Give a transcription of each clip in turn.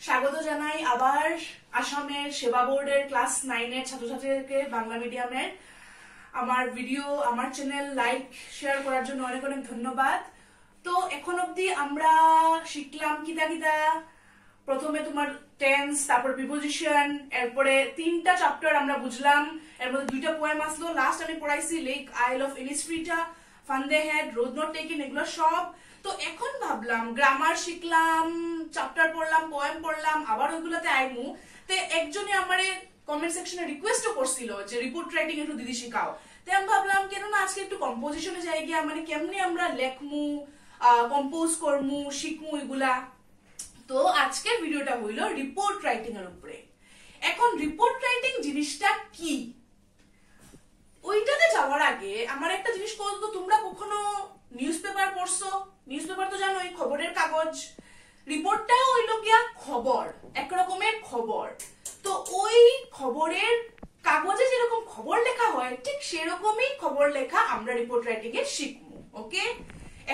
স্বাগত জানাই আবার আসামের সেবা বোর্ডের ক্লাস 9 এর ছাত্রছাত্রীদেরকে বাংলা মিডিয়ামের। আমার ভিডিও আমার চ্যানেল লাইক শেয়ার করার জন্য অনেক অনেক ধন্যবাদ। তো এখন অবধি আমরা শিখলাম কিতা কিতা, প্রথমে তোমার টেন্স, তারপর প্রিপোজিশন, এরপরে 3টা চ্যাপ্টার আমরা বুঝলাম, এর মধ্যে 2টা পোয়েম আসলো। লাস্ট আমি পড়াইছি লেক আইল অফ ইনিসফ্রিটা, ফান্দে হেড, রোড নট টেকেন, এগুলো সব। তো এখন ভাবলাম গ্রামার শিখলাম, চ্যাপ্টার পড়লাম, পোয়েম পড়লাম, আবার ওইগুলোতে আইমু। তো একজনে আমারে কমেন্ট সেকশনে রিকোয়েস্টও করছিল যে রিপোর্ট রাইটিং একটু দিদি শিখাও। তো আমি ভাবলাম কেন না আজকে একটু কম্পোজিশনে যাই গিয়া, মানে কেমনে আমরা লেখমু, কম্পোজ করমু, শিখমু এগুলা। তো আজকের ভিডিওটা হইলো রিপোর্ট রাইটিং এর উপরে। এখন রিপোর্ট রাইটিং জিনিসটা কি, ওইটাতে যাওয়ার আগে আমার একটা জিনিস বলতো, তোমরা কখনো নিউজ পেপার পড়ছো? নিউজ পেপার তো জানোই, খবরের কাগজ। রিপোর্টটাও হইলো গিয়া খবর, একরকমের খবর। তো ওই খবরের কাগজে যেরকম খবর লেখা হয়, ঠিক সেরকমই খবর লেখা আমরা রিপোর্ট রাইটিং এ শিখবো। ওকে,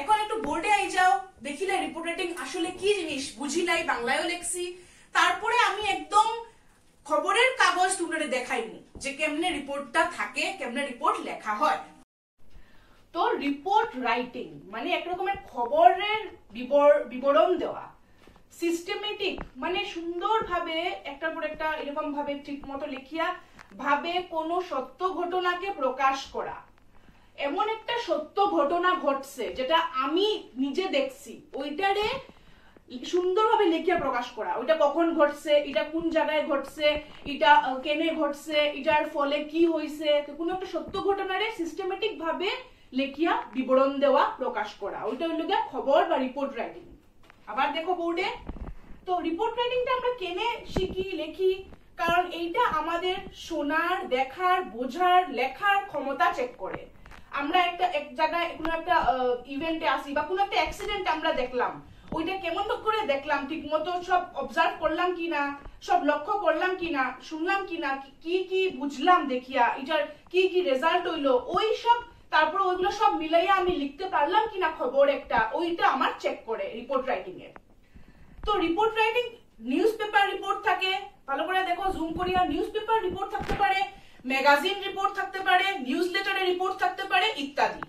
এখন একটু বোর্ডে আই যাও, দেখিলে রিপোর্ট রাইটিং আসলে কি জিনিস, বুঝিলাই, বাংলায়ও লেখছি। তারপরে আমি একদম খবরের কাগজ তোমরা দেখাইমু যে কেমনে রিপোর্টটা থাকে, কেমনে রিপোর্ট লেখা হয়। তো রিপোর্ট রাইটিং মানে একরকমের খবরের বিবরণ দেওয়া, সিস্টেমেটিক মানে সুন্দরভাবে একটার পর একটা এরকম ভাবে ঠিক মতো লিখিয়া ভাবে কোনো সত্য ঘটনাকে প্রকাশ করা। এমন একটা সত্য ঘটনা ঘটছে যেটা আমি নিজে দেখছি, ওইটারে সুন্দরভাবে লিখিয়া প্রকাশ করা। ওইটা কখন ঘটছে, এটা কোন জায়গায় ঘটছে, এটা কেনে ঘটছে, এটার ফলে কি হয়েছে, তো কোনো একটা সত্য ঘটনারে সিস্টেমেটিক ভাবে লিখিয়া বিবরণ দেওয়া, প্রকাশ করা, ওইটা হইল গিয়া খবর বা রিপোর্ট রাইটিং। আবার দেখো বোর্ডে, তো রিপোর্ট রাইটিংটা আমরা কেনে শিখি, লেখি, কারণ এইটা আমাদের শোনার, দেখার, বোঝার, লেখার ক্ষমতা চেক করে। আমরা এক জায়গায় কোনো একটা ইভেন্টে আসি বা কোনো একটা অ্যাক্সিডেন্ট আমরা দেখলাম, ওইটা কেমন করে দেখলাম, ঠিক মতো সব অবজার্ভ করলাম কিনা, সব লক্ষ্য করলাম কিনা, শুনলাম কিনা, কি কি বুঝলাম দেখিয়া, এটার কি কি রেজাল্ট হইলো, ওই সব, তারপর ওইগুলো সব মিলাইয়া আমি লিখতে পারলাম কিনা খবর একটা, ওইটা আমার চেক করে রিপোর্ট রাইটিং এ। তো report writing news paper report থাকে, ভালো করে দেখো, জুম করিয়া, নিউজ পেপার রিপোর্ট থাকতে পারে, ম্যাগাজিন রিপোর্ট থাকতে পারে, নিউজ লেটারে রিপোর্ট থাকতে পারে, ইত্যাদি।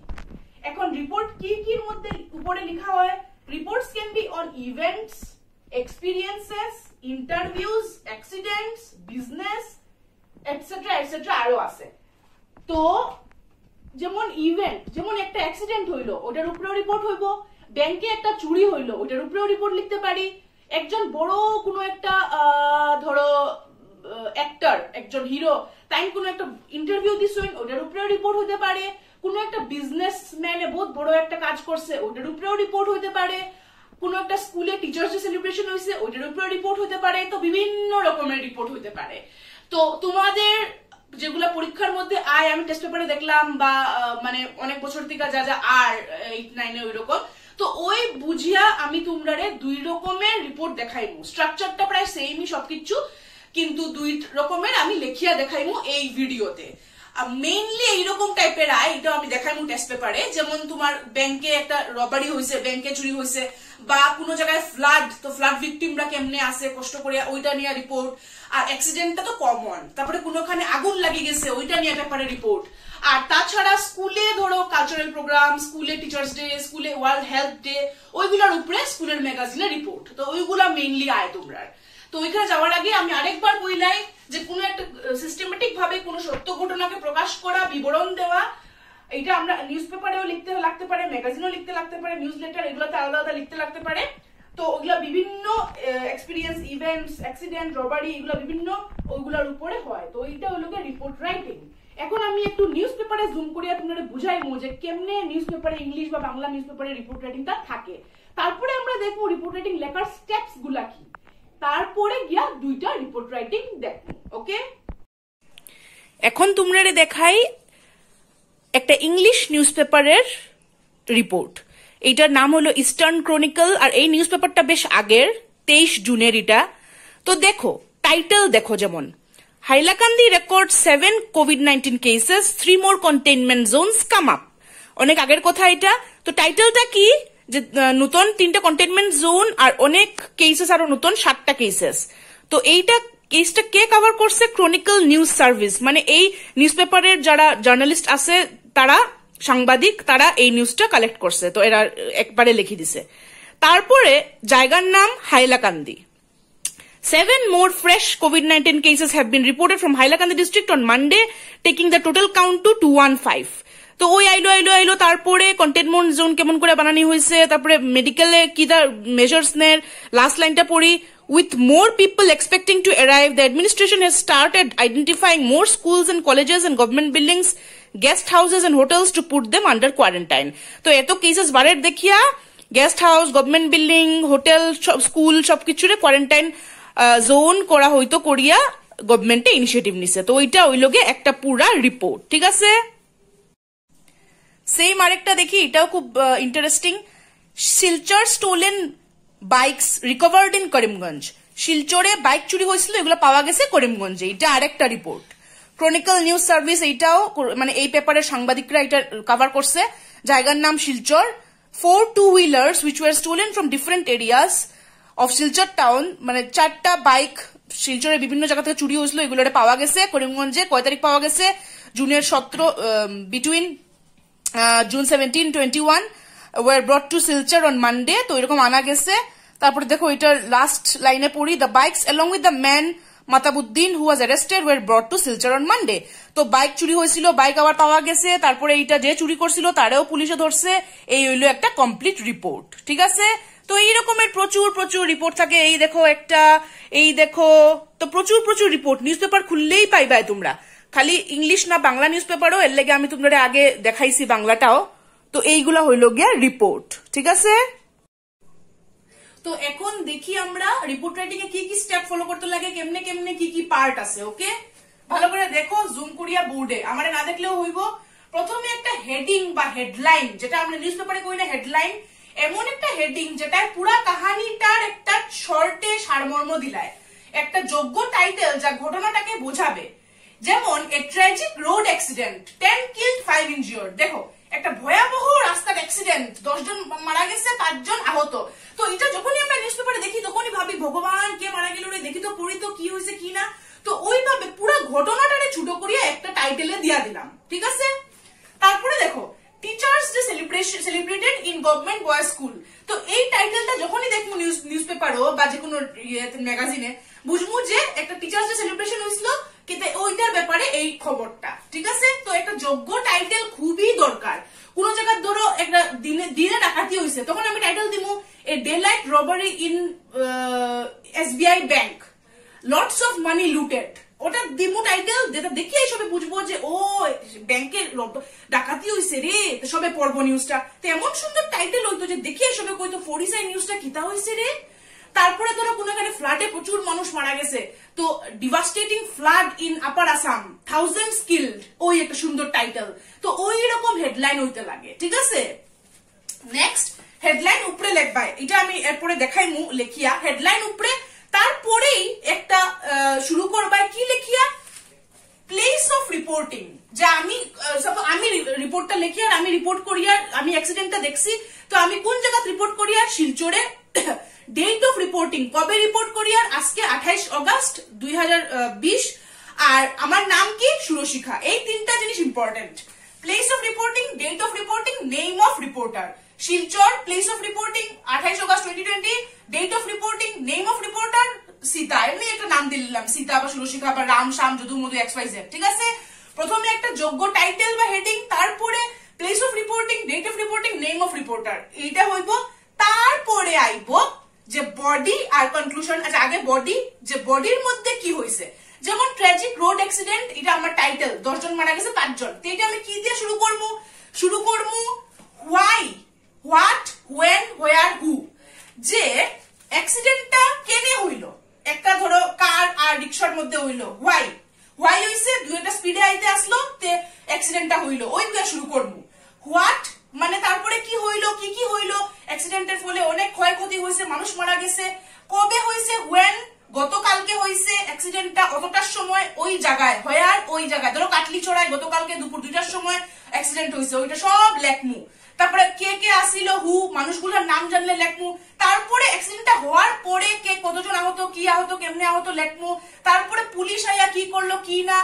এখন রিপোর্ট কি কির মধ্যে উপরে লেখা হয়, reports can be on events, experiences, interviews, accidents, business, etc. আরো আছে। তো যেমন ইভেন্ট, যেমন একটা অ্যাক্সিডেন্ট হইলো, ওটার উপরেও রিপোর্ট হইব। ব্যাংকে একটা চুরি হইলো, ওটার উপরেও রিপোর্ট লিখতে পারি। একজন বড় কোনো একটা ধরো অ্যাক্টর, একজন হিরো, তাই কোনো একটা ইন্টারভিউ দিছেন, ওটার উপরেও রিপোর্ট হতে পারে। কোনো একটা বিজনেসম্যানে বহুত বড় একটা কাজ করছে, ওটার উপরেও রিপোর্ট হতে পারে। কোনো একটা স্কুলে টিচার্স ডে সেলিব্রেশন হয়েছে, ওটার উপরেও রিপোর্ট হতে পারে। তো বিভিন্ন রকমের রিপোর্ট হতে পারে। তো তোমাদের যেগুলা পরীক্ষার মধ্যে আয়, আমি টেস্ট পেপারে দেখলাম, বা মানে অনেক বছর থেকে যা যা আর 8, 9 ওই রকম, তো ওই বুঝিয়া আমি তোমরারে 2 রকমের রিপোর্ট দেখাইমু। স্ট্রাকচারটা প্রায় সেমই সবকিছু, কিন্তু 2 রকমের আমি লেখিয়া দেখাইমু এই ভিডিওতে। মেইনলি এইরকম টাইপের আয়, এটা আমি দেখাইমু টেস্ট পেপারে। যেমন তোমার ব্যাংকে একটা রবারি হয়েছে, ব্যাংকে চুরি হয়েছে, বা কোনো জায়গায় ফ্লাড, তো ফ্লাড ভিকটিমরা কেমনে আছে কষ্ট করে, ওইটা নিয়ে রিপোর্ট। আর অ্যাক্সিডেন্টটা তো কমন, তারপরে কোনোখানে আগুন লাগি গেছে, ওইটা নিয়ে পেপারে রিপোর্ট। আর তাছাড়া স্কুলে ধরো কালচারাল প্রোগ্রাম, স্কুলে টিচার্স ডে, স্কুলে ওয়ার্ল্ড হেলথ ডে, ওইগুলোর উপরে স্কুলের ম্যাগাজিনে রিপোর্ট। তো ওইগুলা মেইনলি আয় তোমরা। তো ওইখানে যাওয়ার আগে আমি আরেকবার বইলাই যে কোনো একটা সিস্টেমেটিক ভাবে কোনো সত্য ঘটনাকে প্রকাশ করা, বিবরণ দেওয়া, এটা আমরা নিউজ পেপারেও লিখতে লাগতে পারে, ম্যাগাজিনেও লিখতে লাগতে পারে, নিউজ লেটার, এগুলোতে আলাদা আলাদা লিখতে লাগতে পারে। তো ওইগুলা বিভিন্ন এক্সপিরিয়েন্স, ইভেন্টস, অ্যাক্সিডেন্ট, রবারি, এগুলো বিভিন্ন ওইগুলোর উপরে হয়। তো এইটা হলো রিপোর্ট রাইটিং। এখন আমি একটু নিউজ পেপারে জুম করিয়া তোমাদের বুঝাইমু যে কেমনে নিউজ পেপারে, ইংলিশ বা বাংলা নিউজ পেপারে রিপোর্ট রাইটিংটা থাকে। তারপরে আমরা দেখবো রিপোর্ট রাইটিং লেখার স্টেপস গুলা কি, তারপরে গিয়া 2টা রিপোর্ট রাইটিং দেখবো। ওকে, এখন তোমরা দেখাই একটা ইংলিশ নিউজ পেপারের রিপোর্ট। এইটার নাম হলো ইস্টার্ন ক্রনিকল, আর এই নিউজ পেপারটা বেশ আগের, 23 জুনের এটা। তো দেখো টাইটেল দেখো, যেমন Hailakandi record 7 COVID-19 cases, 3 more containment zones come up। অনেক আগের কথা এটা। তো টাইটেলটা কি, যে নতুন 3টা কন্টেনমেন্ট জোন আর অনেক কেসেস, আরো নতুন 7টা কেসেস। তো এইটা কেসটা কে কভার করছে? ক্রনিকল নিউজ সার্ভিস, মানে এই নিউজ পেপারের যারা জার্নালিস্ট আছে, তারা সাংবাদিক, তারা এই নিউজটা কালেক্ট করছে। তো এরা একবারে লিখে দিছে। তারপরে জায়গার নাম Hailakandi. 7 more fresh COVID-19 cases have been reported from Hailakandi district on Monday, taking the total count to 215. তো ওই আইলো তারপরে কন্টেনমেন্ট জোন কেমন করে বানানি হয়েছে, তারপরে মেডিকেলে কি দা মেজার্স নেয়। লাস্ট লাইনটা পড়ি, with more people expecting to arrive, the administration has started identifying more schools and colleges and government buildings, guest houses and hotels to put them under quarantine. তো এত কেসেস বাড়ের দেখিয়া guest house, government building, hotel, school সবকিছুরে quarantine zone করা হইতো করিয়া গভর্নমেন্টে initiative নিছে। তো ওইটা ওইলগে একটা পুরা রিপোর্ট, ঠিক আছে। সেম আরেকটা দেখি, এটাও খুব interesting. Silchar stolen bikes recovered in Karimganj. শিলচরে বাইক চুরি হয়েছিল, এগুলো পাওয়া গেছে করিমগঞ্জে। এটা আরেকটা রিপোর্ট। ক্রনিকল নিউজ সার্ভিস এইটাও, মানে এই পেপারের সাংবাদিকরা এটা কভার করছে। জায়গার নাম Silchar. 4 2-wheelers which were stolen from different areas of Silchar town, মানে 4টা বাইক শিলচরের বিভিন্ন জায়গা থেকে চুরি হয়েছিল, এগুলো পাওয়া গেছে করিমগঞ্জে। কয় তারিখ পাওয়া গেছে? জুনের 17, between June 17-21 were brought to Silchar on Monday। তো এরকম আনা গেছে। তারপরে দেখো এটার লাস্ট লাইনে পড়ি, the bikes along with the man Matabuddin who was arrested were brought to Silchar on Monday। তো বাইক চুরি হয়েছিল, বাইক আবার পাওয়া গেছে। তারপরে এইটা যে চুরি করছিল তারেও পুলিশে ধরছে। এই হইলো একটা কমপ্লিট রিপোর্ট, ঠিক আছে। তো এই রকমের প্রচুর প্রচুর রিপোর্ট থাকে। এই দেখো একটা, এই দেখো, তো প্রচুর প্রচুর রিপোর্ট। নিউজ পেপার খুললেই পাইবাই তোমরা, খালি ইংলিশ না বাংলা নিউজ পেপারও। এর লেগে আমি তোমরা আগে দেখাইছি বাংলাটাও। তো এইগুলা হইল গিয়া রিপোর্ট, ঠিক আছে। তো এখন দেখি আমরা রিপোর্ট রাইটিং এ কি কি স্টেপ ফলো করতে লাগে, কেমনে কেমনে কি কি পার্ট আছে। ওকে, ভালো করে দেখো, জুম করিয়া বোর্ডে, আমারে না দেখলেও হইব। প্রথমে একটা হেডিং বা হেডলাইন, যেটা আমরা নিউজ পেপারে কই না হেডলাইন, এমন একটা হেডিং যেটা পুরা কাহিনীটার একটা শর্টে সারমর্ম দিলায়, একটা যোগ্য টাইটেল যা ঘটনাটাকে বোঝাবে। যেমন এ tragic road accident, 10 killed 5 injured। দেখো একটা ভয়াবহ রাস্তার অ্যাক্সিডেন্ট, 10 জন মারা গেছে, 5 জন আহত। তো এটা যখনই আমরা নিউজ পেপারে দেখি তখনই ভাবি ভগবান কে মারা গেল রে, দেখি তো পড়ি তো কি হয়েছে কি না। তো ওইভাবে পুরো ঘটনাটারে ছোট করিয়া একটা টাইটেলে দিয়া দিলাম, ঠিক আছে। তারপরে দেখো teachers day celebrated in government boys school. তো এই টাইটেলটা যখনই দেখবো নিউজ পেপারও বা যে কোনো ম্যাগাজিনে, বুঝবো যে একটা টিচার্স ডে সেলিব্রেশন হয়েছিল, কিন্তু ওইটার ব্যাপারে এই খবরটা, ঠিক আছে। তো একটা যোগ্য টাইটেল খুবই দরকার। কোন জায়গায় ধরো একটা দিনে ডাকাতি হয়েছে, তখন আমি টাইটেল দিব a daylight robbery in SBI bank, lots of money looted. ওটা দিমু টাইটেল, যেটা দেখি সবে বুঝবো যে ও ব্যাংকের ডাকাতি হয়েছে রে, সবে পড়বো নিউজটা। তো এমন সুন্দর টাইটেল হইতো যে দেখি সবে কইতো ফরিসাই নিউজটা কিতা হয়েছে রে। তারপরে ধরো কোন এখানে ফ্লাডে প্রচুর মানুষ মারা গেছে, তো devastating flood in upper Assam, 1000 killed, ওই একটা সুন্দর টাইটেল। তো ওই রকম হেডলাইন হইতে লাগে, ঠিক আছে। নেক্সট হেডলাইন উপরে লিখবাই, এটা আমি এরপরে দেখাইমু লেখিয়া। হেডলাইন উপরে, তারপরেই একটা শুরু করবাই কি লেখিয়া, প্লেস অফ রিপোর্টিং। যে আমি রিপোর্টটা লেখি আর আমি রিপোর্ট করি, আর আমি অ্যাক্সিডেন্টটা দেখছি, তো আমি কোন জায়গা রিপোর্ট করি, আর শিলচরে। ডেট অফ রিপোর্টিং, কবে রিপোর্ট করি, আর আজকে 28 অগস্ট 2020। আর আমার নাম কি, সুরশিখা। এই তিনটা জিনিস important. Place of reporting, date of reporting, name of reporter. Silchar, place of reporting 28 August 2020, date of reporting, name of reporter Sita. এমনি একটা নাম দিলাম, সীতা বা সুরশিখা বা রাম শ্যাম যদু মধু XYZ, ঠিক আছে। প্রথমে একটা যোগ্য টাইটেল বা হেডিং, তারপরে place of reporting, date of reporting, name of reporter, এইটা হইব। তারপরে আইব যে বডি আর কনক্লুশন। আচ্ছা আগে বডি, যে বডির মধ্যে কি হয়েছে। যেমন ট্র্যাজিক রোড অ্যাক্সিডেন্ট, এটা আমার টাইটেল, 10 জন মারা গেছে, 5 জন। তো এটা আমি কি দিয়ে শুরু করবো, হোয়াই, হোয়াট, হোয়েন, হোয়ার, হু। যে অ্যাক্সিডেন্টটা কেনে হইল, একটা ধরো কার আর রিক্সার মধ্যে হইল, হোয়াই হইছে, দুইটা স্পিডে আইতে আসলো, তে অ্যাক্সিডেন্টটা হইল, ওই দিয়ে শুরু করবো। হোয়াট মানে তারপরে কি হইলো, কি কি হইলো, অ্যাক্সিডেন্টের ফলে অনেক ক্ষয়ক্ষতি হয়েছে, মানুষ মারা গেছে, কবে হয়েছে, হোয়েন গতকালকে হয়েছে অ্যাক্সিডেন্টটা, অতটার সময় ওই জায়গায়, হোয়ার ওই জায়গায়, ধরো কাটলি ছড়ায় গতকালকে দুপুর 2টার সময় অ্যাক্সিডেন্ট হয়েছে, ওইটা সব লেখমু। তারপরে কে কে আসিল হু মানুষগুলোর নাম জানলে লেখমু, তারপরে অ্যাক্সিডেন্টটা হওয়ার পরে কে কতজন আহত, কি আহত, কেমনে আহত লেখমু, তারপরে পুলিশ আইয়া কি করলো কি না,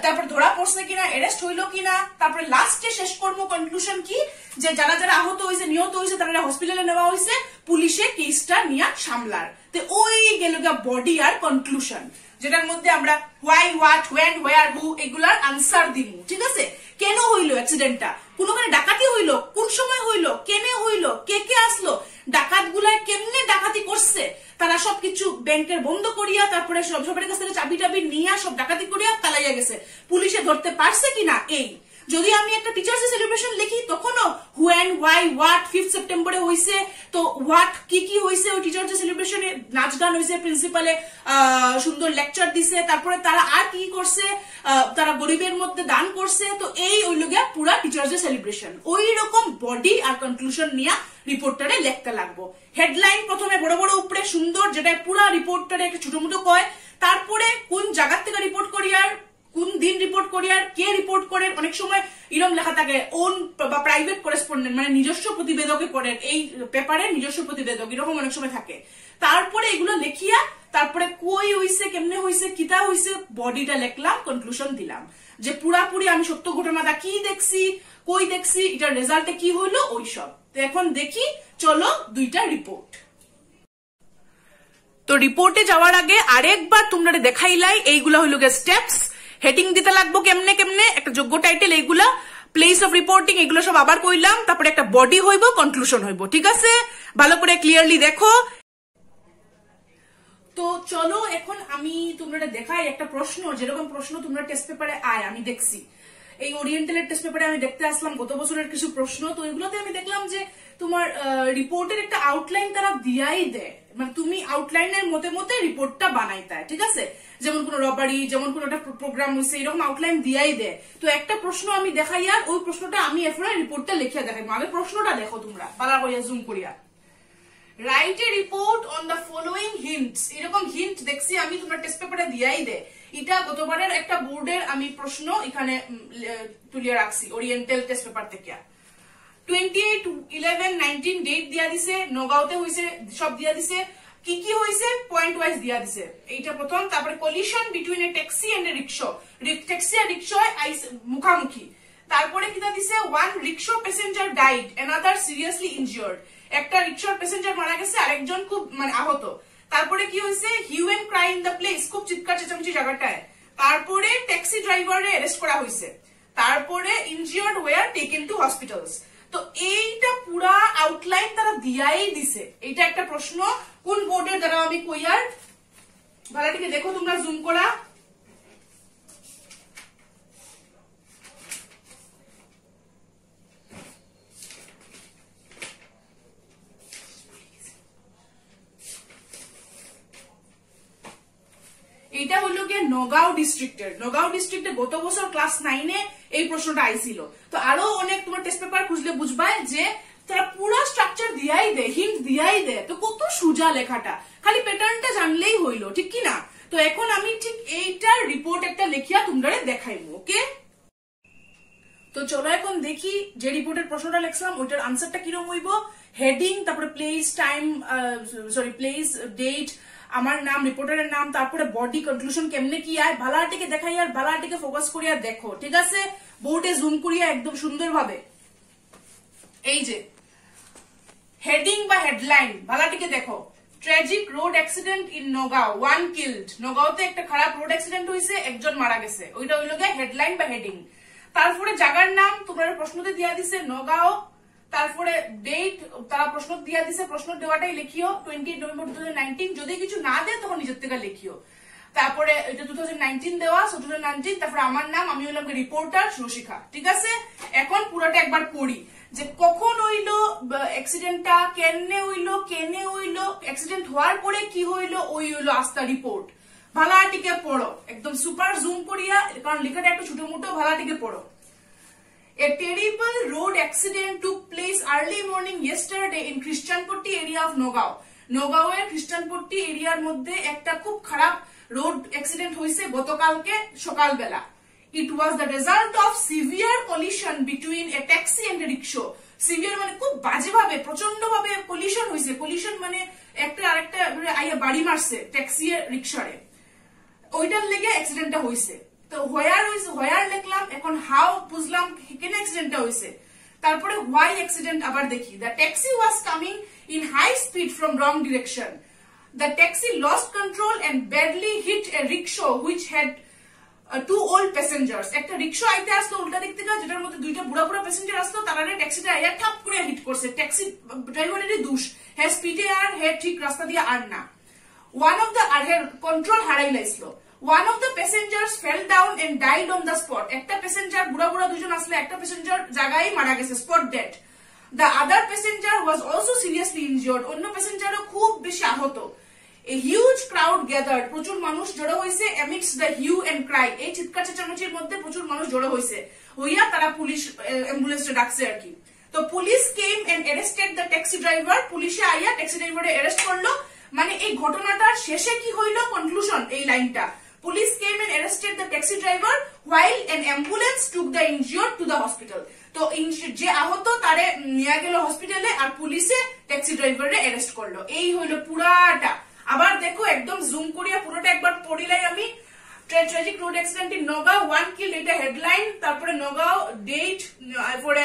তারপর ধরা পড়ছে কিনা, অ্যারেস্ট হইলো কিনা, তারপরে লাস্টে শেষ করবো কনক্লুশন কি যে যারা যারা আহত হয়েছে নিহত হয়েছে তারা হসপিটালে নেওয়া হয়েছে, পুলিশে কেসটা নিয়ে সামলার। তো ওই গেল বডি আর কনক্লুশন, যেটার মধ্যে আমরা হোয়াই, হোয়াট, হোয়েন, হোয়ার, হু এগুলার আনসার দিব। ঠিক আছে, কেন হইলো অ্যাক্সিডেন্টটা, কোনখানে ডাকাতি হইলো, কোন সময় হইলো, কেনে হইলো, কে কে আসলো, ডাকাত গুলায় কেমনে ডাকাতি করছে, তারা সবকিছু ব্যাংকের বন্ধ করিয়া তারপরে সবার কাছ থেকে চাবি টাবি নিয়ে সব ডাকাতি করিয়া পালাইয়া গেছে, পুলিশে ধরতে পারছে কিনা। এই যদি আমি একটা টিচার্স ডে সেলিব্রেশন লিখি তখনও হোয়েন, হোয়াই, হোয়াট 5 সেপ্টেম্বরে হইছে, তো হোয়াট কি কি হইছে ওই টিচার্স ডে সেলিব্রেশনে, নাচ গান হইছে, প্রিন্সিপালে সুন্দর লেকচার দিছে, তারপরে তারা আর কি করছে, তারা গরিবের মধ্যে দান করছে। তো এই ওই লোক পুরা টিচার্স ডে সেলিব্রেশন, ওই রকম বডি আর কনক্লুশন নিয়ে রিপোর্টারে লিখতে লাগবো। হেডলাইন প্রথমে বড় বড় উপরে সুন্দর, যেটা পুরা রিপোর্টারে একটা ছোট মোটো কয়, তারপরে কোন জায়গা থেকে রিপোর্ট করি আর কোন দিন রিপোর্ট করি আর কে রিপোর্ট করেন, অনেক সময় এরকম লেখা থাকে ওন বা প্রাইভেট করেসপন্ডেন্ট, মানে নিজস্ব প্রতিবেদকে করেন, এই পেপারের নিজস্ব প্রতিবেদক, এরকম অনেক সময় থাকে। তারপরে এগুলো লেখিয়া তারপরে কই হইছে, কেমনে হইছে, কিতা হইছে, বডিটা লেখলাম, কনক্লুশন দিলাম যে পুরাপুরি আমি সত্য ঘটনাটা কি দেখছি, কই দেখছি, এটার রেজাল্টে কি হইলো, ওইসব। তো এখন দেখি, চলো দুইটা রিপোর্ট। তো রিপোর্টে যাওয়ার আগে আরেকবার তোমরা দেখাইলাই এইগুলা হইল গে স্টেপস, হেডিং দিতে লাগবো কেমনে কেমনে, একটা যোগ্য টাইটেল, এইগুলা প্লেস অফ রিপোর্টিং, এগুলো সব আবার কইলাম, তারপরে একটা বডি হইব, কনক্লুশন হইব। ঠিক আছে, ভালো করে ক্লিয়ারলি দেখো। তো চলো এখন আমি তোমরা দেখাই একটা প্রশ্ন, যেরকম প্রশ্ন তোমরা টেস্ট পেপারে আয়, আমি দেখছি এই ওরিয়েন্টালের টেস্ট পেপারে আমি দেখতে আসলাম গত বছরের কিছু প্রশ্ন। তো এগুলোতে আমি দেখলাম যে তোমার রিপোর্টের একটা আউটলাইন তারা দিয়াই দেয়, মানে তুমি আউটলাইনের মতে মতে রিপোর্টটা বানাইতে। ঠিক আছে, যেমন কোন রবারি, যেমন কোন একটা প্রোগ্রাম হয়েছে, এরকম আউটলাইন দিয়াই দেয়। তো একটা প্রশ্ন আমি দেখাই আর ওই প্রশ্নটা আমি এখন রিপোর্টটা লিখিয়া দেখাই। আগে প্রশ্নটা দেখো তোমরা পালা করিয়া জুম করিয়া। Write a report on the following hints, এরকম হিন্ট দেখছি আমি, তোমরা টেস্ট পেপারে দিয়াই দেয়। এটা গতবারের একটা বোর্ডের আমি প্রশ্ন এখানে তুলিয়া রাখছি ওরিয়েন্টাল টেস্ট পেপার থেকে। 28/11/19 ডেট দিয়া দিছে, নগাঁওতে হয়েছে, সব দিয়া দিছে, কি কি হয়েছে পয়েন্ট ওয়াইজ দিয়া দিছে। এইটা প্রথম। তারপরে collision between a taxi and a rickshaw, taxi আর রিক্সায় মুখামুখি। তারপরে কিটা দিছে, one rickshaw passenger died, another seriously injured, একটা রিক্সার প্যাসেঞ্জার মারা গেছে, আরেকজন খুব মানে আহত। তারপরে কি হয়েছে, hue and cry in the place, খুব চিৎকার চেঁচামেচি জায়গাটায়। তারপরে ট্যাক্সি ড্রাইভারে অ্যারেস্ট করা হয়েছে। তারপরে injured were taken to hospitals. তো এইটা পুরা আউটলাইন তারা দিয়াই দিছে। এইটা একটা প্রশ্ন কোন বোর্ডের দ্বারা আমি কইয়ার, ভালোটিকে দেখো তোমরা জুম করা। এইটা হলো গিয়ে নগাঁও ডিস্ট্রিক্টের। নগাঁও ডিস্ট্রিক্টে গত বছর ক্লাস 9-এ এই প্রশ্নটা আইছিল। তো আরো অনেক তোমার টেস্ট পেপার খুঁজলে বুঝবা যে তারা পুরো স্ট্রাকচার দিয়াই দেয়, হিন্ট দিয়াই দেয়। তো কত সোজা লেখাটা, খালি প্যাটার্নটা জানলেই হইলো, ঠিক কি না? তো এখন আমি ঠিক এইটার রিপোর্ট একটা লিখিয়া তোমরা দেখাইবো। ওকে, তো চলো এখন দেখি যে রিপোর্টের প্রশ্নটা লিখলাম ওইটার আনসারটা কিরকম হইব। হেডিং, তারপরে place, time, sorry place, date, আমার নাম, রিপোর্টারের নাম, তারপরে বডি, কনক্লুশন কেমনে কি আয়, ভালাটিকে দেখাই আর ভালাটিকে ফোকাস করিয়া দেখো। ঠিক আছে, বোর্ডে জুম করিয়া একদম সুন্দরভাবে। এই যে হেডিং বা হেডলাইন, ভালাটিকে দেখো। Tragic road accident in Nagaon, 1 killed. নগাঁওতে একটা খারাপ রোড অ্যাক্সিডেন্ট হয়েছে, একজন মারা গেছে। ওইটা হইল গিয়ে হেডলাইন বা হেডিং। তারপরে জায়গার নাম তোমরা প্রশ্নতে দিয়া দিছে নগাঁও। তারপরে ডেট তারা প্রশ্ন দিয়া দিছে, প্রশ্ন দেওয়াটাই লিখিও 28 নভেম্বর 2019। যদি কিছু না দেয় তখন নিজের থেকে লিখিও। তারপরে এটা 2019 দেওয়া, 2019। তারপরে আমার নাম, আমি হইলাম রিপোর্টার সুশিখা। ঠিক আছে, এখন পুরোটা একবার পড়ি যে কখন হইলো অ্যাক্সিডেন্টটা, কেনে হইলো, অ্যাক্সিডেন্ট হওয়ার পরে কি হইলো, ওই হইলো আস্তা রিপোর্ট। ভালাটিকে পড়ো, একদম সুপার জুম করিয়া, কারণ লেখাটা একটু ছোট মোটো, ভালাটিকে পড়ো। A terrible road accident took place early morning yesterday in Christianpatti area of Nogao. Nogao এর খ্রিস্টানপট্টি এরিয়ার মধ্যে একটা খুব খারাপ রোড অ্যাক্সিডেন্ট হয়েছে গতকালকে সকালবেলা। It was the result of severe collision between a taxi and a rickshaw. Severe মানে খুব বাজে ভাবে প্রচন্ড ভাবে কলিশন হয়েছে। কলিশন মানে একটা আরেকটা আইয়া বাড়ি মারছে ট্যাক্সি রিক্সারে, ওইটার লেগে অ্যাক্সিডেন্টটা হয়েছে। তো হোয়ার লিখলাম, এখন হাউ বুঝলাম কেন অ্যাক্সিডেন্টটা হয়েছে। তারপরে হোয়াই অ্যাক্সিডেন্ট আবার দেখি। The taxi was coming in high speed from wrong direction. The taxi lost control and badly hit a rickshaw which had two old passengers. একটা রিক্সা আইতে আসলো উল্টা দিক থেকে, যেটার মধ্যে দুইটা বুড়া বুড়া প্যাসেঞ্জার আসলো, তারা ট্যাক্সিটা আইয়া ঠাপ করে হিট করছে। ট্যাক্সি ড্রাইভারেরই দোষ, হ্যাঁ স্পিডে আর হ্যাঁ ঠিক রাস্তা দিয়ে আর না। ওয়ান অফ দ্য কন্ট্রোল হারাই লাইছিল। One of the passengers fell down and died on the spot. একটা প্যাসেঞ্জার বুড়া বুড়া দুজন আসলে একটা প্যাসেঞ্জার জায়গায় মারা গেছে, spot dead. The other passenger was also seriously injured. অন্য প্যাসেঞ্জারও খুব বেশি আহত। A huge crowd gathered. প্রচুর মানুষ জড়ো হয়েছে amidst the hue and cry. এই চিৎকার চেঁচামেচির মধ্যে প্রচুর মানুষ জড়ো হয়েছে, হইয়া তারা পুলিশ অ্যাম্বুলেন্সে ডাকছে আর কি। তো police came and arrested the taxi driver. পুলিশে আইয়া ট্যাক্সি ড্রাইভারে অ্যারেস্ট করলো। মানে এই ঘটনাটার শেষে কি হইলো, কনক্লুশন এই লাইনটা, police came and arrested the taxi driver while an ambulance took the injured to the hospital. তো যে আহত তারে নিয়ে গেল হসপিটালে, আর পুলিশে ট্যাক্সি ড্রাইভারে অ্যারেস্ট করলো। এই হইলো পুরাটা। আবার দেখো একদম জুম করিয়া পুরোটা একবার পড়িলাই আমি। Tragic road accident in Nagaon, 1 killed, এটা হেডলাইন। তারপরে নগাঁও ডেট, পরে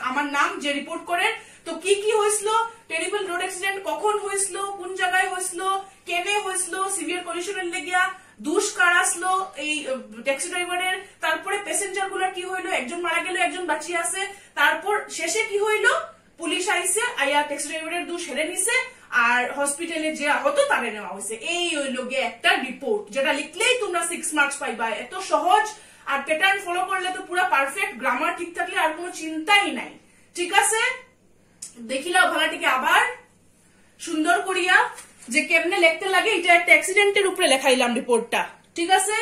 আমার নাম যে রিপোর্ট করে। তো কি কি হয়েছিল, টেরিবল রোড অ্যাক্সিডেন্ট কখন হয়েছিল, কোন জায়গায় হয়েছিল, কেনে হয়েছিল, সিভিয়ার কন্ডিশনের লেগিয়া, দুষ কার আসলো এই ট্যাক্সি ড্রাইভারের, তারপরে প্যাসেঞ্জার গুলার কি হইলো, একজন মারা গেল একজন বাঁচিয়ে আছে, তারপর শেষে কি হইলো, পুলিশ আইসে আইয়া ট্যাক্সি ড্রাইভারের দুষ হেরে নিছে, আর হসপিটালে যে আহত তারে নেওয়া হয়েছে। এই হইলো গিয়ে একটা রিপোর্ট, যেটা লিখলেই তোমরা 6 মার্কস পাইবা। এত সহজ, আর প্যাটার্ন ফলো করলে তো পুরো পারফেক্ট, গ্রামার ঠিক থাকলে আর কোনো চিন্তাই নাই। ঠিক আছে, দেখিলাও ভাড়াটিকে আবার সুন্দর করিয়া যে কেমনে লিখতে লাগে। এটা একটা অ্যাক্সিডেন্টের উপরে লেখাইলাম রিপোর্টটা। ঠিক আছে,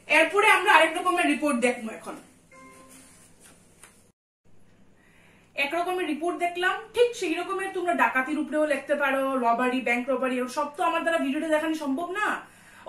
এরপরে আমরা আরেক রকমের রিপোর্ট দেখবো। এখন একরকমের রিপোর্ট দেখলাম, ঠিক সেই রকমের তোমরা ডাকাতির উপরেও লিখতে পারো, রবারি, ব্যাংক রবারি, সব তো আমার দ্বারা ভিডিওতে দেখানো সম্ভব না।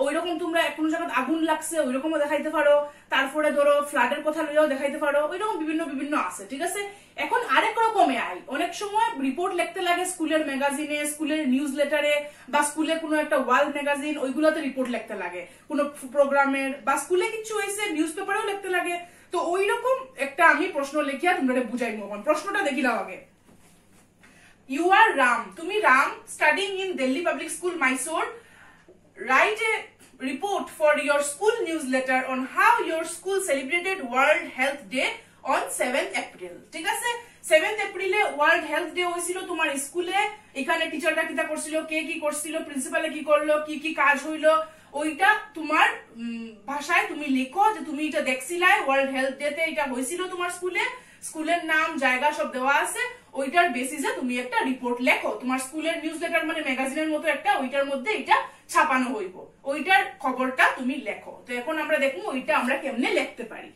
ওই রকম তোমরা কোনো জায়গায় আগুন লাগছে ওই রকমও দেখাইতে পারো, তারপরে ধরো ফ্লাডের কথা লইয়াও দেখাইতে পারো, ওই রকম বিভিন্ন বিভিন্ন আছে। ঠিক আছে, এখন আরেক রকমে আই। অনেক সময় রিপোর্ট লিখতে লাগে স্কুলের ম্যাগাজিনে, স্কুলের নিউজ লেটারে, বা স্কুলে কোনো একটা ওয়ার্ল্ড ম্যাগাজিন, ওইগুলোতে রিপোর্ট লিখতে লাগে কোনো প্রোগ্রামের, বা স্কুলে কিছু হয়েছে নিউজ পেপারেও লিখতে লাগে। তো ওই রকম একটা আমি প্রশ্ন লিখিয়া তোমরা বুঝাইবো। প্রশ্নটা দেখিলাম আগে। ইউ আর রাম, তুমি Ram, studying in Delhi public school Mysore, write a report for your school newsletter on how your school celebrated World Health Day on 7th April. ঠিক আছে, 7th এপ্রিলে ওয়ার্ল্ড হেলথ ডে হয়েছিল তোমার স্কুলে। এখানে টিচাররা কিটা করছিল, কে কি করছিল, প্রিন্সিপালে কি করলো, কি কি কাজ হইলো, ওইটা তোমার ভাষায় তুমি লিখো যে তুমি এটা দেখছিলাই ওয়ার্ল্ড হেলথ ডে তে এটা হয়েছিল তোমার স্কুলে, স্কুলের নাম জায়গা সব দেওয়া আছে। ওইটার বেসিসে তুমি একটা রিপোর্ট লেখো, তোমার স্কুলের নিউজ লেটার মানে ম্যাগাজিনের মতো একটা, ওইটার মধ্যে এটা ছাপানো হইব, ওইটার খবরটা তুমি লেখো। তো এখন আমরা দেখবো ওইটা আমরা কেমনে লিখতে পারি।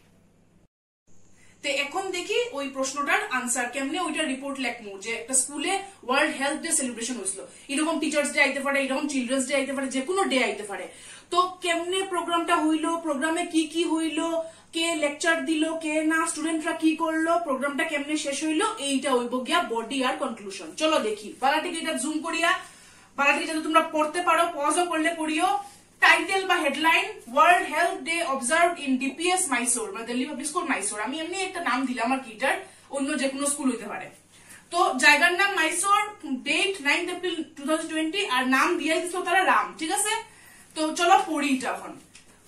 তো এখন দেখি ওই প্রশ্নটার আনসার কেমনে ওইটা রিপোর্ট লেখমু, যে একটা স্কুলে ওয়ার্ল্ড হেলথ ডে সেলিব্রেশন হয়েছিল। এরকম টিচার্স ডে আইতে পারে, এরকম চিলড্রেন্স ডে আইতে পারে, যে কোনো ডে আইতে পারে। তো কেমনে প্রোগ্রামটা হইলো, প্রোগ্রামে কি কি হইলো, কে লেকচার দিল, কে না, স্টুডেন্টরা কি করলো, প্রোগ্রামটা কেমনে শেষ হইলো, এইটা হইব গিয়া বডি আর কনক্লুশন। চলো দেখি বালাটিকে এটা জুম করিয়া, বালাটিকে যাতে তোমরা পড়তে পারো, পজও করলে পড়িও। টাইটেল বা headline, world health day observed in DPS Mysore, মানে দিল্লি পাবলিক স্কুল মাইসোর। আমি এমনি একটা নাম দিলাম, আমার কি এটার অন্য যে কোনো স্কুল হইতে পারে। তো জায়গার নাম মাইসোর, ডেট 9th April 2020, আর নাম দিয়ে দিচ্ছ তারা রাম। ঠিক আছে, তো চলো পড়ি এটা এখন।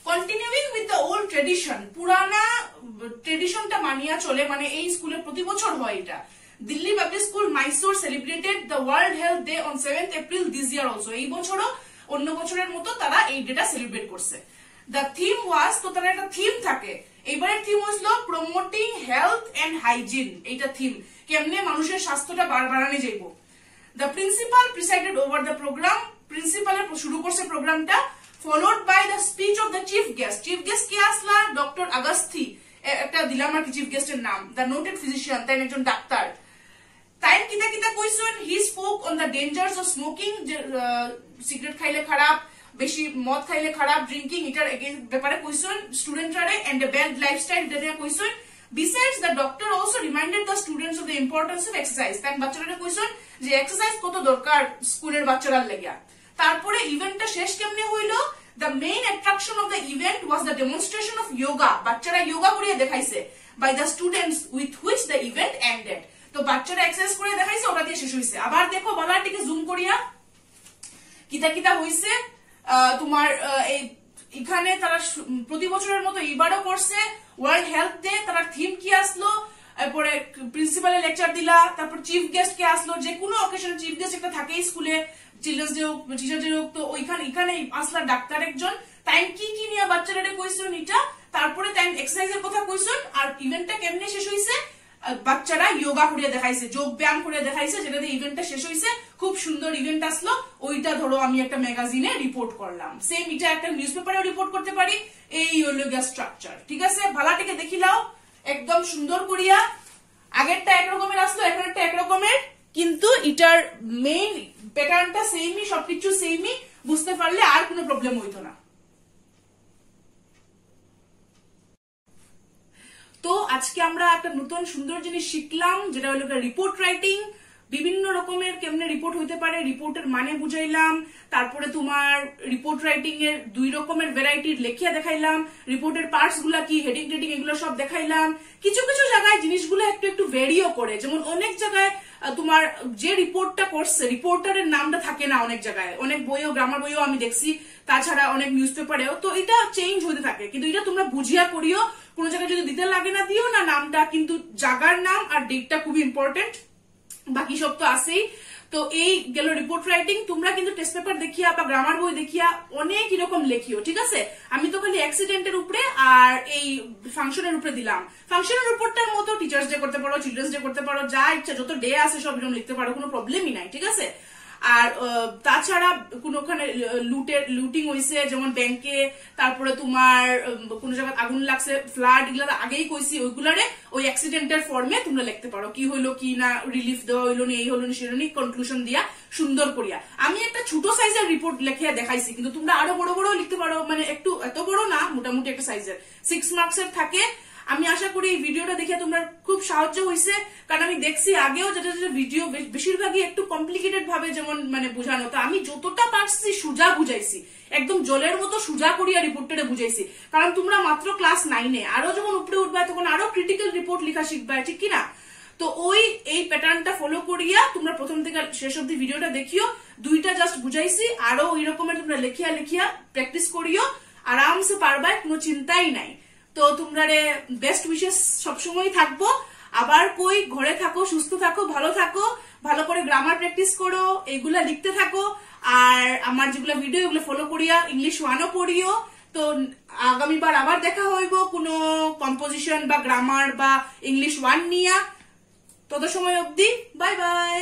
Continuing with the old tradition, পুরানা ট্রেডিশনটা মানিয়া চলে, মানে এই স্কুলে প্রতি বছর হয় এটা। Delhi public school Mysore celebrated the world health day on 7th April this year also. এই বছরও অন্য বছরের মতো তারা এই ডেটা সেলিব্রেট করছে। দ্য থিম ওয়াজ, তো তারা একটা থিম থাকে, এইবারের থিম হইছিল প্রমোটিং হেলথ এন্ড হাইজিন। এইটা থিম, কেমনে মানুষের স্বাস্থ্যটা বাড়ানো যাইব। The principal presided over the program, প্রিন্সিপালের শুরু করছে প্রোগ্রামটা, followed by the speech of the chief guest. Chief guest কে আসলা, ডক্টর আগস্তি, একটা দিলাম আর কি চিফ গেস্টের নাম, দ্য নোটেড ফিজিশিয়ান, তাই একজন ডাক্তার। তাই কিতা কিতা কইছেন, he spoke on the dangers of smoking, যে সিগারেট খাইলে খারাপ, বেশি মদ খাইলে খারাপ, ড্রিঙ্কিং, এটার ব্যাপারে কইছেন স্টুডেন্টরা, এন্ড ব্যাড লাইফস্টাইল, এটা কইছেন। Besides, the doctor also reminded the students of the importance of exercise. তাই বাচ্চারা কইছেন যে এক্সারসাইজ কত দরকার স্কুলের বাচ্চাদের লাগিয়া। তারপরে ইভেন্টটা শেষ কেমনে হইলো? The main attraction of the event was the demonstration of yoga. বাচ্চারা যোগা করিয়ে দেখাইছে by the students with which the event ended. তো বাচ্চারা এক্সারসাইজ করে দেখাইছে, ওটা দিয়ে শেষ হইছে। আবার দেখো বালাটিকে জুম করিয়া কিতা কিতা হইছে। তোমার এখানে তারা প্রতি বছরের মতো এবারও করছে ওয়ার্ল্ড হেলথ ডে। তার থিম কি আসলো, এরপরে প্রিন্সিপালের লেকচার দিলা, তারপর চিফ গেস্ট কে আসলো। যে কোনো অকেশনে চিফ গেস্ট একটা থাকেই স্কুলে, চিলড্রেন্স ডে হোক, টিচার ডে হোক। তো এখানে আসলা ডাক্তার একজন, তাই কি কি নিয়ে বাচ্চারা কইছেন এটা, তারপরে তাই এক্সারসাইজের কথা কইছেন। আর ইভেন্টটা কেমনে শেষ হইছে, বাচ্চারা যোগা করিয়ে দেখাইছে, যোগ ব্যায়াম করিয়ে দেখাইছে, যেটা দিয়ে ইভেন্টটা শেষ হইছে। খুব সুন্দর ইভেন্ট আসলো। ওইটা ধরো আমি একটা ম্যাগাজিনে রিপোর্ট করলাম, সেম এটা একটা নিউজ পেপারে রিপোর্ট করতে পারি। এই হলো গিয়া স্ট্রাকচার, ঠিক আছে? ভালাটিকে দেখিলাও একদম সুন্দর করিয়া। আগেরটা একরকমের আসলো, এখানেরটা একরকমের, কিন্তু এটার মেইন প্যাটার্নটা সেমই, সবকিছু সেমই। বুঝতে পারলে আর কোনো প্রবলেম হইতো না। তো আজকে আমরা একটা নতুন সুন্দর জিনিস শিখলাম, যেটা হলো রিপোর্ট রাইটিং। বিভিন্ন রকমের কেমনে রিপোর্ট হইতে পারে, রিপোর্টের মানে বুঝাইলাম। তারপরে তোমার রিপোর্ট রাইটিং এর 2 রকমের ভ্যারাইটির লেখিয়া দেখাইলাম। রিপোর্টের পার্টস গুলা কি, হেডিং টেডিং এগুলো সব দেখাইলাম। কিছু কিছু জায়গায় জিনিসগুলো একটু একটু ভেরিও করে, যেমন অনেক জায়গায় তোমার যে রিপোর্টটা করছে রিপোর্টারের নামটা থাকে না অনেক জায়গায়, অনেক বইও, গ্রামার বইও আমি দেখছি, তাছাড়া অনেক নিউজ পেপারেও। তো এটা চেঞ্জ হতে থাকে, কিন্তু এটা তোমরা বুঝিয়া করিও। কোন জায়গায় যদি দিতে লাগে না দিও না নামটা, কিন্তু জায়গার নাম আর ডেটটা খুবই ইম্পর্টেন্ট, বাকি সব তো আছেই। তো এই গেল রিপোর্ট রাইটিং। তোমরা কিন্তু টেস্ট পেপার দেখিয়া বা গ্রামার বই দেখিয়া অনেক এরকম লেখিও, ঠিক আছে? আমি তো খালি অ্যাক্সিডেন্টের উপরে আর এই ফাংশনের উপরে দিলাম। ফাংশনের উপরটার মতো টিচার্স ডে করতে পারো, চিলড্রেন্স ডে করতে পারো, যা ইচ্ছা যত ডে আছে সব এরকম লিখতে পারো, কোনো প্রবলেমই নাই, ঠিক আছে? আর তাছাড়া কোনখানে লুটিং হইছে, যেমন ব্যাংকে, তারপরে তোমার কোন জায়গায় আগুন লাগছে, ফ্লাড, এগুলা আগেই কইছি, ওইগুলারে ওই অ্যাক্সিডেন্টের ফর্মে তোমরা লিখতে পারো। কি হইলো, কি না, রিলিফ দেওয়া হইলো নি, এই হলো নি, সেটা নি, কনক্লুশন দিয়া সুন্দর করিয়া। আমি একটা ছোট সাইজের রিপোর্ট লেখিয়া দেখাইছি, কিন্তু তোমরা আরো বড় বড় লিখতে পারো, মানে একটু এত বড় না, মোটামুটি একটা সাইজের 6 মার্কসের থাকে। আমি আশা করি এই ভিডিওটা দেখে তোমরা খুব সাহায্য হয়েছে, কারণ আমি দেখছি আগেও যেটা ভিডিও বেশিরভাগই একটু কমপ্লিকেটেড ভাবে যেমন মানে বোঝানো। তো আমি যতটা পারছি সোজা বুঝাইছি, একদম জলের মতো সোজা করিয়া রিপোর্টটা বুঝাইছি। কারণ তোমরা মাত্র ক্লাস 9-এ, আরো যখন উপরে উঠবা তখন আরো ক্রিটিক্যাল রিপোর্ট লেখা শিখবা, ঠিক কিনা? তো এই প্যাটার্নটা ফলো করিয়া তোমরা প্রথম থেকে শেষ অব্দি ভিডিওটা দেখিও। 2টা জাস্ট বুঝাইছি, আরো ওই রকমের তোমরা লেখিয়া লেখিয়া প্র্যাকটিস করিও, আরামসে পারবা, কোনো চিন্তাই নাই। তো তোমরা বেস্ট উইশেস সবসময় থাকবো। আবার কই, ঘরে থাকো, সুস্থ থাকো, ভালো থাকো, ভালো করে গ্রামার প্র্যাকটিস করো, এগুলা লিখতে থাকো। আর আমার যেগুলো ভিডিও এগুলো ফলো করিয়া ইংলিশ 1ও পড়িও। তো আগামীবার আবার দেখা হইব কোনো কম্পোজিশন বা গ্রামার বা ইংলিশ 1 নিয়া। তত সময় অবধি বাই বাই।